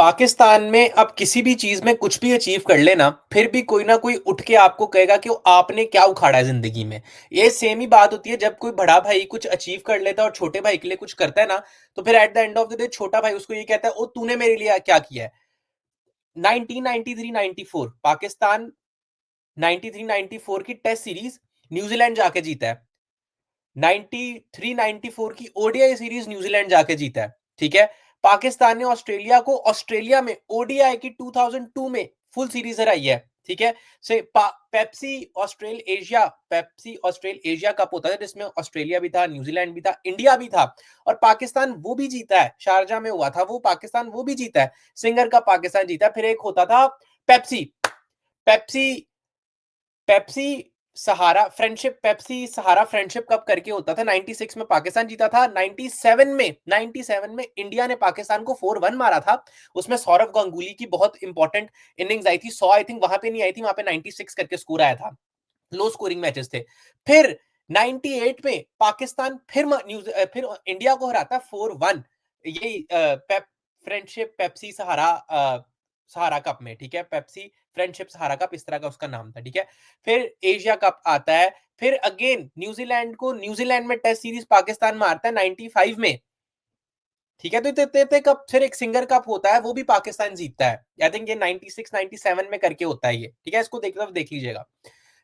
पाकिस्तान में आप किसी भी चीज़ में कुछ भी अचीव कर लें ना, फिर भी कोई ना कोई उठ के आपको कहेगा कि आपने क्या उखाड़ा है ज़िंदगी में। ये सेम ही बात होती है जब कोई बड़ा भाई कुछ अचीव कर लेता है और छोटे भाई के लिए कुछ करता है ना, तो फिर at the end of the day छोटा भाई उसको ये कहता है, "ओ तूने मेरे लिए क्या किया है?" 1993-94 पाकिस्तान 93-94 की टेस्ट सीरीज़ न्यूज़ीलैंड जाके जीता है। 93-94 की ओडीआई सीरीज न्यूजीलैंड जाके जीता है। ठीक है, पाकिस्तान ने ऑस्ट्रेलिया को ऑस्ट्रेलिया में ओडीआई की 2002 में फुल सीरीज हराई है। ठीक है, से पेप्सी ऑस्ट्रेल एशिया कप होता है जिसमें ऑस्ट्रेलिया भी था, न्यूजीलैंड भी था, इंडिया भी था और पाकिस्तान वो भी जीता है। शारजा में हुआ था वो, पाकिस्तान वो भी जीता है। सिंगर का पाकिस्तान जीता है। फिर एक होता था पेप्सी पेप्सी पेप्सी पेप्सी सहारा फ्रेंडशिप कप करके होता था। 96 में पाकिस्तान जीता था। 97 में इंडिया ने पाकिस्तान को 4-1 मारा था। उसमें सौरव गांगुली की बहुत इंपॉर्टेंट इनिंग्स आई थी। 100 आई थिंक वहां पे नहीं आई थी, वहां पे 96 करके स्कोर आया था। लो स्कोरिंग मैचेस थे। फिर 98 में पाकिस्तान फिर इंडिया को हराता है 4-1। ये फ्रेंडशिप पेप्सी सहारा कप में। ठीक है, पेप्सी फ्रेंडशिप सहारा कप इस तरह का उसका नाम था। ठीक है, फिर एशिया कप आता है। फिर अगेन न्यूजीलैंड में टेस्ट सीरीज पाकिस्तान मारता है 95 में। ठीक है, तो ते कप फिर एक सिंगर कप होता है, वो भी पाकिस्तान जीतता है। आई थिंक ये 96 97 में करके होता है ये। ठीक है, इसको देख लीजिएगा।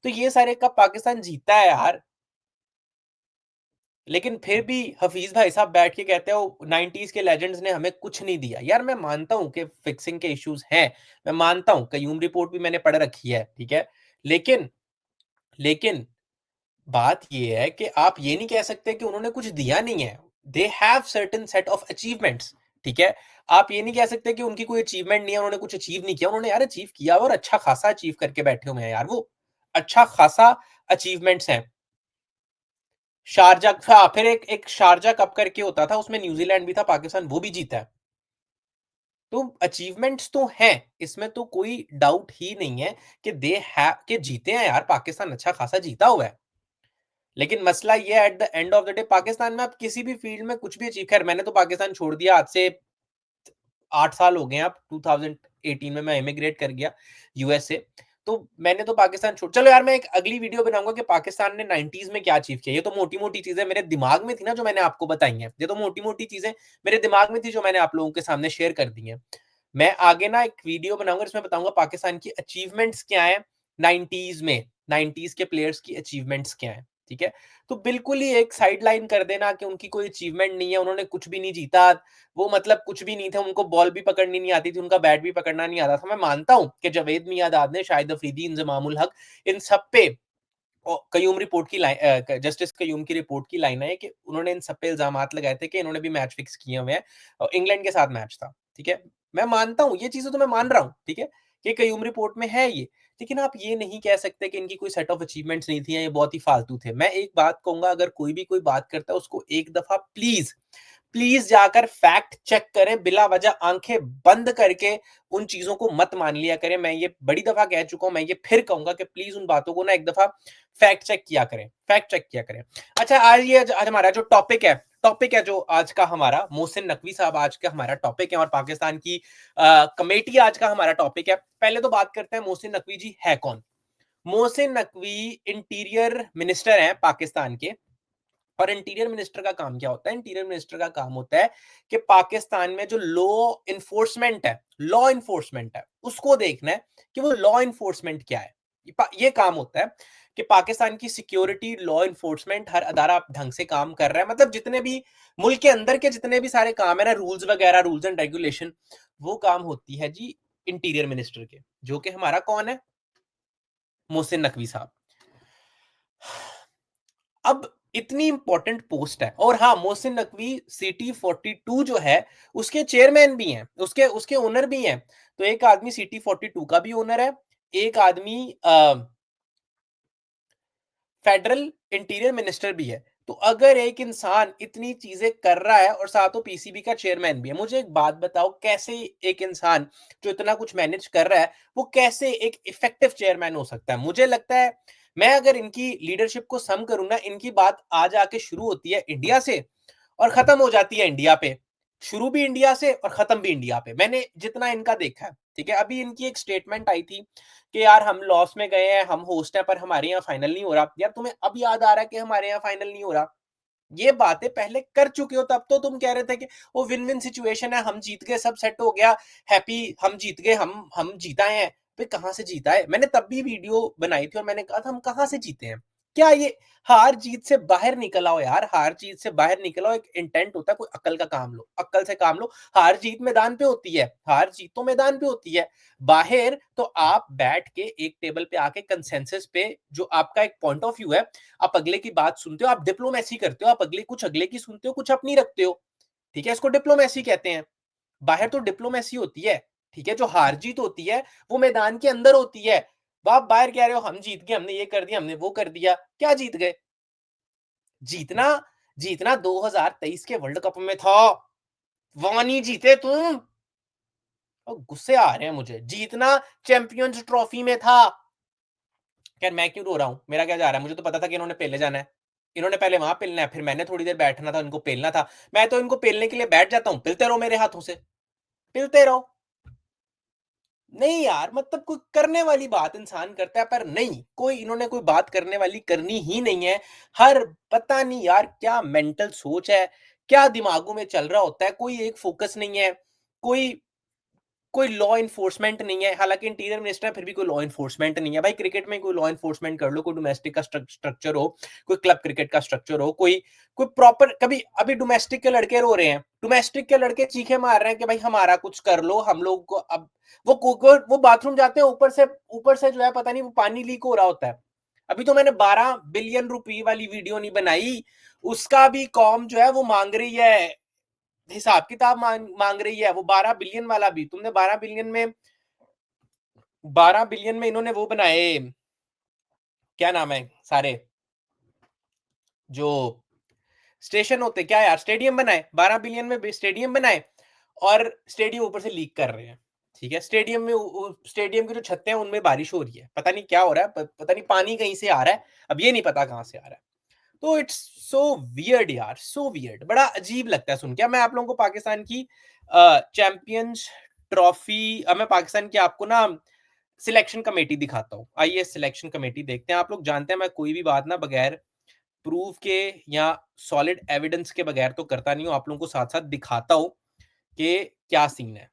तो ये सारे कप पाकिस्तान जीतता है यार। लेकिन फिर भी हफीज भाई साहब बैठ के कहते हो 90s के लेजेंड्स ने हमें कुछ नहीं दिया। यार मैं मानता हूं कि फिक्सिंग के इश्यूज हैं, मैं मानता हूं, कयूम रिपोर्ट भी मैंने पढ़ रखी है। ठीक है, लेकिन लेकिन बात ये है कि आप ये नहीं कह सकते कि उन्होंने कुछ दिया नहीं है। They have certain set of achievements. ठीक है, आप ये नहीं कह सकते कि उनकी कोई अचीवमेंट नहीं है, उन्होंने कुछ अचीव नहीं किया। उन्होंने यार अचीव किया और अच्छा खासा अचीव करके बैठे हुए हैं यार वो। अच्छा खासा अचीवमेंट्स हैं। फिर एक शारजा कप करके होता था, उसमें न्यूजीलैंड भी था, पाकिस्तान वो भी जीता है। तो अचीवमेंट्स तो हैं, इसमें तो कोई डाउट ही नहीं है कि दे हैव के जीते हैं यार, पाकिस्तान अच्छा खासा जीता हुआ है। लेकिन मसला ये है at the end of the day Pakistan में आप किसी भी फील्ड में कुछ भी अचीव, खैर मैंने तो पाकिस्तान छोड़ दिया आज से 8 साल हो गए हैं। अब 2018 में मैं इमिग्रेट कर गया यूएस से। तो मैंने तो पाकिस्तान छोड़, चलो यार मैं एक अगली वीडियो बनाऊंगा कि पाकिस्तान ने 90s में क्या अचीव किया। ये तो मोटी-मोटी चीजें मेरे दिमाग में थी ना जो मैंने आपको बताई हैं। ये तो मोटी-मोटी चीजें मेरे दिमाग में थी जो मैंने आप लोगों के सामने शेयर कर दी हैं। मैं आगे ना एक वीडियो बनाऊंगा जिसमें बताऊंगा पाकिस्तान की अचीवमेंट्स क्या है 90s में, 90s के प्लेयर्स की अचीवमेंट्स क्या है। ठीक है, तो बिल्कुल ही एक साइड लाइन कर देना कि उनकी कोई अचीवमेंट नहीं है, उन्होंने कुछ भी नहीं जीता, वो मतलब कुछ भी नहीं थे, उनको बॉल भी पकड़नी नहीं आती थी, उनका बैट भी पकड़ना नहीं आता था। मैं मानता हूं कि जावेद मियांदाद ने, शाहिद अफरीदी, इंजमामुल हक, इन सब पे कयूम रिपोर्ट की लाइन, जस्टिस कयूम की रिपोर्ट की लाइन है कि उन्होंने इन सब पे इल्जामात लगाए थे कि इन्होंने भी मैच फिक्स किए हुए हैं और इंग्लैंड के साथ मैच था। ठीक है, मैं मानता हूं ये चीजें, तो मैं मान रहा हूं। ठीक है, कि कयूम रिपोर्ट में है ये। लेकिन आप ये नहीं कह सकते कि इनकी कोई सेट ऑफ अचीवमेंट्स नहीं थी या ये बहुत ही फालतू थे। मैं एक बात कहूंगा, अगर कोई भी कोई बात करता है उसको एक दफा प्लीज प्लीज जाकर फैक्ट चेक करें, बिला वजह आंखें बंद करके उन चीजों को मत मान लिया करें। मैं ये बड़ी दफा कह चुका हूं, मैं ये फिर कहूंगा कि प्लीज उन बातों को ना एक दफा फैक्ट चेक किया करें, फैक्ट चेक किया करें। अच्छा, आज हमारा जो टॉपिक है जो आज का हमारा, मोहसिन नकवी साहब आज का हमारा टॉपिक है और पाकिस्तान की कमेटी आज का हमारा टॉपिक है। पहले तो बात करते हैं मोहसिन नकवी जी है कौन। मोहसिन नकवी इंटीरियर मिनिस्टर हैं पाकिस्तान के। और इंटीरियर मिनिस्टर का काम क्या होता है? इंटीरियर मिनिस्टर का काम होता है कि पाकिस्तान में जो लॉ इन्फोर्समेंट है उसको देखना है कि वो लॉ इन्फोर्समेंट क्या है। ये काम होता है कि पाकिस्तान की सिक्योरिटी, लॉ इन्फोर्समेंट, हर अदारा ढंग से काम कर रहा है। मतलब जितने भी मुल्क के अंदर के जितने भी सारे काम है ना, रूल्स वगैरह, रूल्स एंड रेगुलेशन, वो काम होती है जी इंटीरियर मिनिस्टर के, जो कि हमारा कौन है? मोहसिन नकवी साहब। अब इतनी इंपॉर्टेंट पोस्ट है। और हाँ, मोहसिन नकवी सिटी 42 जो है उसके चेयरमैन भी हैं, उसके उसके ओनर भी हैं। तो एक आदमी सिटी 42 का भी ओनर है, एक आदमी फेडरल इंटीरियर मिनिस्टर भी है। तो अगर एक इंसान इतनी चीजें कर रहा है और साथ वो पीसीबी का चेयरमैन भी है, मुझे एक बात बताओ, कैसे एक इंसान जो इतना कुछ मैनेज कर रहा है वो कैसे एक इफेक्टिव चेयरमैन हो सकता है? मुझे लगता है, मैं अगर इनकी लीडरशिप को सम करूं ना, इनकी बात आज आके शुरू होती है इंडिया से और खत्म हो जाती है इंडिया पे। शुरू भी इंडिया से और खत्म भी इंडिया पे, मैंने जितना इनका देखा है, ठीक है? अभी इनकी एक स्टेटमेंट आई थी कि यार हम लॉस में गए हैं, हम होस्ट हैं पर हमारे यहाँ फाइनल नहीं हो रहा। यार तुम्हें अब याद आ रहा है कि हमारे यहाँ फाइनल नहीं हो रहा? ये बातें पहले कर चुके हो, तब तो तुम कह रहे थे कि वो विन विन सिचुएशन है, हम जीत गए, सब सेट हो गया, हैप्पी, हम जीत गए, हम जीता है। भाई कहाँ से जीता है? मैंने तब भी वीडियो बनाई थी और मैंने कहा था हम कहाँ से जीते हैं? क्या ये हार जीत से बाहर निकल आओ यार, हार जीत से बाहर निकल आओ, एक इंटेंट होता है, कोई अक्ल का काम लो, अक्ल से काम लो। हार जीत मैदान पे होती है, हार जीत तो मैदान पे होती है। बाहर तो आप बैठ के एक टेबल पे आके कंसेंसस पे जो आपका एक पॉइंट ऑफ व्यू है, आप अगले की बात सुनते हो, आप डिप्लोमेसी करते हो, आप अगले की सुनते हो, कुछ अपनी रखते हो, ठीक है? इसको डिप्लोमेसी कहते हैं। बाहर तो डिप्लोमेसी होती है, ठीक है? जो हार जीत होती है वो मैदान के अंदर होती है। आप बाहर कह रहे हो हम जीत गए, हमने ये कर दिया, हमने वो कर दिया, क्या जीत गए? जीतना जीतना 2023 के वर्ल्ड कप में था, वहां नहीं जीते तुम। और गुस्से आ रहे हैं मुझे, जीतना चैंपियंस ट्रॉफी में था। खैर मैं क्यों रो रहा हूँ, मेरा क्या जा रहा है? मुझे तो पता था कि इन्होंने पेलने जाना है, इन्होंने पहले वहां पेलना है, फिर मैंने थोड़ी देर बैठना था, इनको पेलना था। मैं तो इनको पेलने के लिए बैठ जाता हूँ, पिलते रहो मेरे हाथों से, पिलते रहो। नहीं यार, मतलब कोई करने वाली बात इंसान करता है, पर नहीं, कोई इन्होंने कोई बात करने वाली करनी ही नहीं है। हर पता नहीं यार क्या मेंटल सोच है, क्या दिमागों में चल रहा होता है, कोई एक फोकस नहीं है, कोई कोई लॉ एनफोर्समेंट नहीं है, हालाँकि इंटीरियर मिनिस्टर है, फिर भी कोई लॉ एनफोर्समेंट नहीं है। भाई क्रिकेट में कोई लॉ एनफोर्समेंट कर लो, कोई डोमेस्टिक का स्ट्रक्चर हो, कोई क्लब क्रिकेट का स्ट्रक्चर हो, कोई कोई प्रॉपर कभी अभी डोमेस्टिक के लड़के रो रहे हैं, डोमेस्टिक के लड़के चीखें मार रहे हैं कि भाई हमारा कुछ कर लो, हम लोग को अब वो बाथरूम जाते हैं, ऊपर से जो है पता नहीं वो पानी लीक हो रहा होता है। अभी तो मैंने 12 बिलियन रुपए वाली वीडियो नहीं बनाई, उसका भी कौम जो है वो माँग रही है, हिसाब किताब मांग रही है। वो 12 बिलियन वाला भी, तुमने 12 बिलियन में इन्होंने वो बनाए, क्या नाम है सारे जो स्टेशन होते, क्या यार, स्टेडियम बनाए, 12 बिलियन में स्टेडियम बनाए, और स्टेडियम ऊपर से लीक कर रहे हैं, ठीक है? स्टेडियम में स्टेडियम की जो छतें हैं उनमें बारिश हो रही है, पता नहीं क्या हो रहा है, पता नहीं पानी कहीं से आ रहा है, अब ये नहीं पता कहां से आ रहा है। तो इट्स सो वियर्ड यार, सो वियर्ड, बड़ा अजीब लगता है सुन के। मैं आप लोगों को पाकिस्तान की चैंपियंस ट्रॉफी, अब मैं पाकिस्तान की आपको ना सिलेक्शन कमेटी दिखाता हूँ। आइए सिलेक्शन कमेटी देखते हैं। आप लोग जानते हैं मैं कोई भी बात ना बगैर प्रूफ के या सॉलिड एविडेंस के बगैर तो करता नहीं हूँ। आप लोगों को साथ-साथ दिखाता हूँ कि क्या सीन है।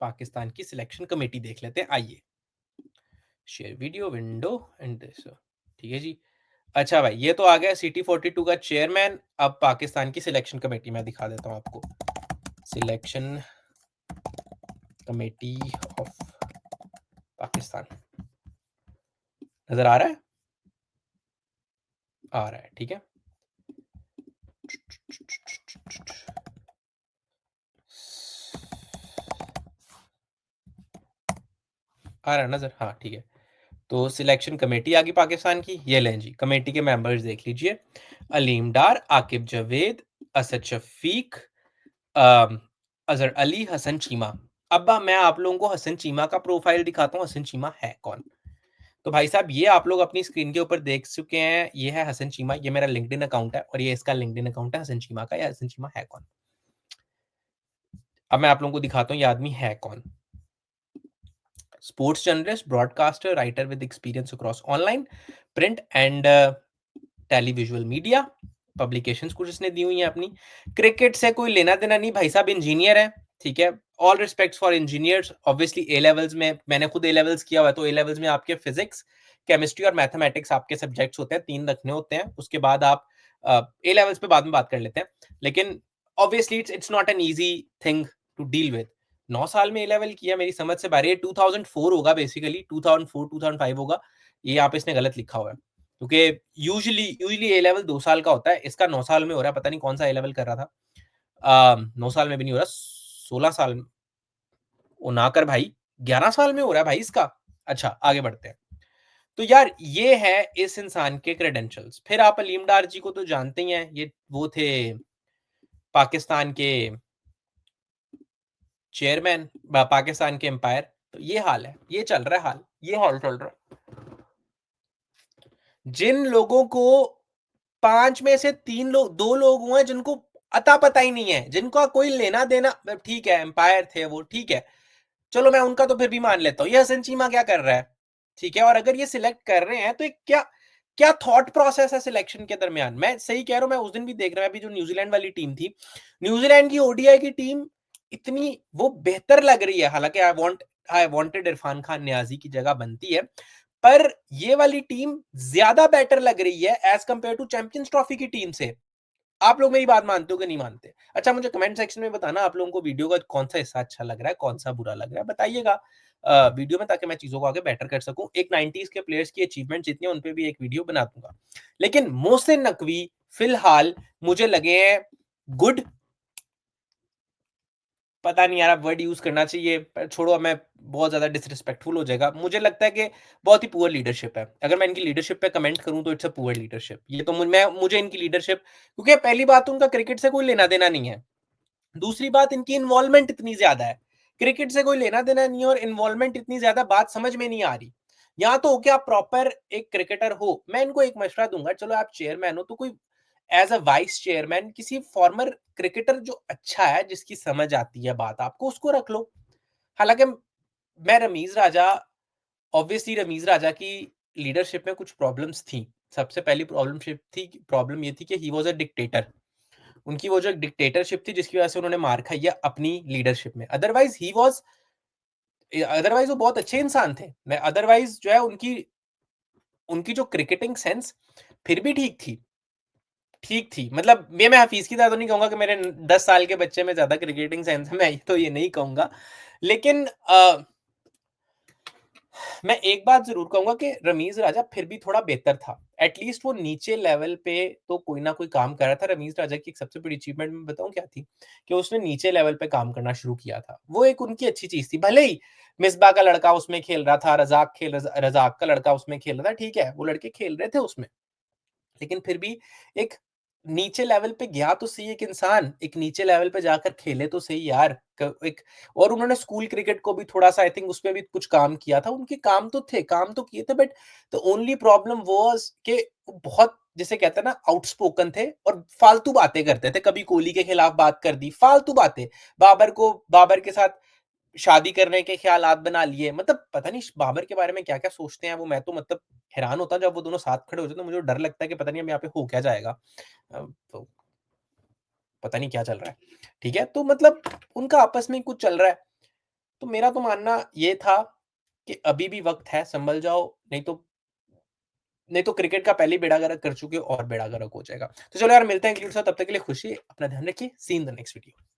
पाकिस्तान की सिलेक्शन कमेटी देख लेते हैं, आइए। Share video window and this, ठीक है जी। अच्छा भाई, ये तो आ गया सिटी 42 का चेयरमैन। अब पाकिस्तान की सिलेक्शन कमेटी मैं दिखा देता हूँ आपको। सिलेक्शन कमेटी ऑफ पाकिस्तान, नजर आ रहा है? आ रहा है, ठीक है। आ रहा है नजर? हाँ, ठीक है। तो सिलेक्शन कमेटी आ गई पाकिस्तान की, ये लें जी, कमेटी के मेंबर्स देख लीजिए। अलीम डार, आकिब जावेद, असद शफीक, अजहर अली, हसन चीमा। अब मैं आप लोगों को हसन चीमा का प्रोफाइल दिखाता हूँ, हसन चीमा है कौन? तो भाई साहब ये आप लोग अपनी स्क्रीन के ऊपर देख चुके हैं, ये है हसन चीमा, ये मेरा लिंक्डइन अकाउंट है और ये इसका लिंक्डइन अकाउंट है हसन चीमा का। या हसन चीमा है कौन? अब मैं आप लोगों को दिखाता हूँ ये आदमी है कौन। Sports journalist, broadcaster, writer with experience across online, print and televisual media, publications कुछ इसने दी हुई हैं अपनी। क्रिकेट से कोई लेना देना नहीं, भाई साहब इंजीनियर है, ठीक है। All respects for engineers. Obviously A levels में, मैंने खुद ए लेवल्स किया हुआ है, तो ए लेवल्स में आपके फिजिक्स, केमिस्ट्री और मैथमेटिक्स आपके सब्जेक्ट्स होते हैं, 3 रखने होते हैं। उसके बाद आप ए लेवल्स पे बाद में बात कर लेते हैं, लेकिन obviously it's not an easy thing to deal with. 9 साल में ए लेवल किया, मेरी समझ से बाहर। ये 2004 होगा बेसिकली, 2004 2005 होगा। ये यहाँ पे इसने गलत लिखा हुआ है, क्योंकि यूजुअली ए लेवल 2 साल का होता है, इसका 9 साल में हो रहा है। पता नहीं कौन सा ए लेवल कर रहा था। 9 साल में भी नहीं हो रहा, 16 साल में, ओ ना कर भाई, 11 साल में हो रहा है भाई इसका। अच्छा, आगे बढ़ते हैं। तो यार ये है इस इंसान के क्रेडेंशियल्स। फिर आप अलीम डार जी को तो जानते ही हैं, ये वो थे पाकिस्तान के चेयरमैन, पाकिस्तान के एम्पायर। तो ये हाल है, ये चल रहा है हाल, ये हाल चल रहा है। जिन लोगों को 5 में से 3 लोग, 2 लोग हुए जिनको अता-पता ही नहीं है, जिनका कोई लेना-देना ठीक है, एम्पायर थे वो, ठीक है। चलो मैं उनका तो फिर भी मान लेता हूँ। ये हसन चीमा क्या कर रहा है? ठीक है, और अगर ये सिलेक्ट कर रहे हैं तो ये क्या क्या थॉट प्रोसेस है सिलेक्शन के दरमियान? मैं सही कह रहा हूँ, मैं उस दिन भी देख रहा अभी जो न्यूज़ीलैंड वाली टीम थी, न्यूज़ीलैंड की ओडीआई की टीम इतनी वो बेहतर लग रही है, हालाँकि आई वांटेड इरफान खान नियाज़ी की जगह बनती है, पर ये वाली टीम ज़्यादा बेटर लग रही है as compare to champions trophy की टीम से। आप लोग मेरी बात मानते हो कि नहीं मानते? अच्छा, मुझे कमेंट सेक्शन में बताना आप लोगों को वीडियो का कौन-सा हिस्सा अच्छा लग रहा है, कौन-सा बुरा लग रहा है, बताइएगा वीडियो में, ताकि मैं चीज़ों को आगे बेटर कर सकूँ। एक 90s के प्लेयर्स की अचीवमेंट जितनी है उन पे भी एक वीडियो बना दूँगा। लेकिन मोहसिन नकवी फिलहाल मुझे लगे हैं गुड, पता नहीं यार अब वर्ड यूज़ करना चाहिए, पर छोड़ो, अब मैं बहुत ज़्यादा डिसरिस्पेक्टफुल हो जाएगा। मुझे लगता है कि बहुत ही पुअर लीडरशिप है। अगर मैं इनकी लीडरशिप पे कमेंट करूँ तो इट्स अ पुअर लीडरशिप। ये तो मुझे इनकी लीडरशिप, क्योंकि पहली बात तो उनका क्रिकेट से कोई लेना-देना नहीं है। दूसरी बात, इनकी इन्वॉल्वमेंट इतनी ज़्यादा है। क्रिकेट से कोई लेना-देना नहीं है और इन्वॉल्वमेंट इतनी ज़्यादा, बात समझ में नहीं आ रही। या तो हो के आप प्रॉपर एक क्रिकेटर हो, मैं इनको एक मशवरा दूँगा, चलो आप चेयरमैन हो तो कोई एज़ अ वाइस चेयरमैन किसी फॉर्मर क्रिकेटर जो अच्छा है, जिसकी समझ आती है बात आपको, उसको रख लो। हालाँकि मैं रमीज़ राजा, ऑब्वियसली रमीज़ राजा की लीडरशिप में कुछ प्रॉब्लम्स थी। सबसे पहली प्रॉब्लम ये थी कि ही वाज़ अ डिक्टेटर। उनकी वो जो डिक्टेटरशिप थी जिसकी वज़ह से उन्होंने मार खाई है अपनी लीडरशिप में। अदरवाइज़ वो बहुत अच्छे इंसान थे। मैं अदरवाइज़ जो है उनकी उनकी जो क्रिकेटिंग सेंस फिर भी ठीक थी। मतलब ये मैं हफ़ीज़ की तरह तो नहीं कहूँगा कि मेरे 10 साल के बच्चे में ज़्यादा क्रिकेटिंग सेंस है, मैं तो ये नहीं कहूँगा। लेकिन मैं एक बात ज़रूर कहूँगा कि रमीज़ राजा फिर भी थोड़ा बेहतर था। एट लीस्ट वो नीचे लेवल पे तो कोई ना कोई काम कर रहा था। रमीज़ राजा की एक सबसे बड़ी अचीवमेंट मैं बताऊँ क्या थी? कि उसने नीचे लेवल पे काम करना शुरू किया था। वो एक उनकी अच्छी चीज़ थी। भले ही मिसबा का लड़का उसमें खेल रहा था, रज़ाक का लड़का उसमें खेल रहा था, ठीक है, वो लड़के खेल रहे थे उसमें। लेकिन फिर भी एक नीचे लेवल पे गया तो सही एक इंसान, एक नीचे लेवल पे जाकर खेले तो सही यार। क एक और उन्होंने स्कूल क्रिकेट को भी थोड़ा-सा आई थिंक उसमें भी कुछ काम किया था। उनके काम तो किए थे, but the only problem was कि वो बहुत, जिसे कहते हैं ना, आउटस्पोकन थे और फालतू बातें करते थे। कभी कोहली के खिलाफ बात कर दी, फालतू बातें। बाबर के साथ शादी करने के ख़्यालात बना लिए। मतलब पता नहीं बाबर के बारे में क्या-क्या सोचते हैं वो, मैं तो मतलब हैरान होता हूँ जब वो दोनों साथ खड़े होते हैं, तो मुझे डर लगता है कि पता नहीं अब यहाँ पे हो क्या जाएगा। तो पता नहीं क्या चल रहा है। ठीक है? तो मतलब उनका आपस में कुछ चल रहा है। तो मेरा तो मानना ये था कि अभी भी वक़्त है, सँभल जाओ, नहीं तो क्रिकेट का पहले ही बेड़ा गर्क कर चुके हो और बेड़ा गर्क हो जाएगा। तो चलो यार, मिलते हैं अगली वीडियो के साथ, तब तक के लिए खुशी, अपना ध्यान रखिए। See you in the next video.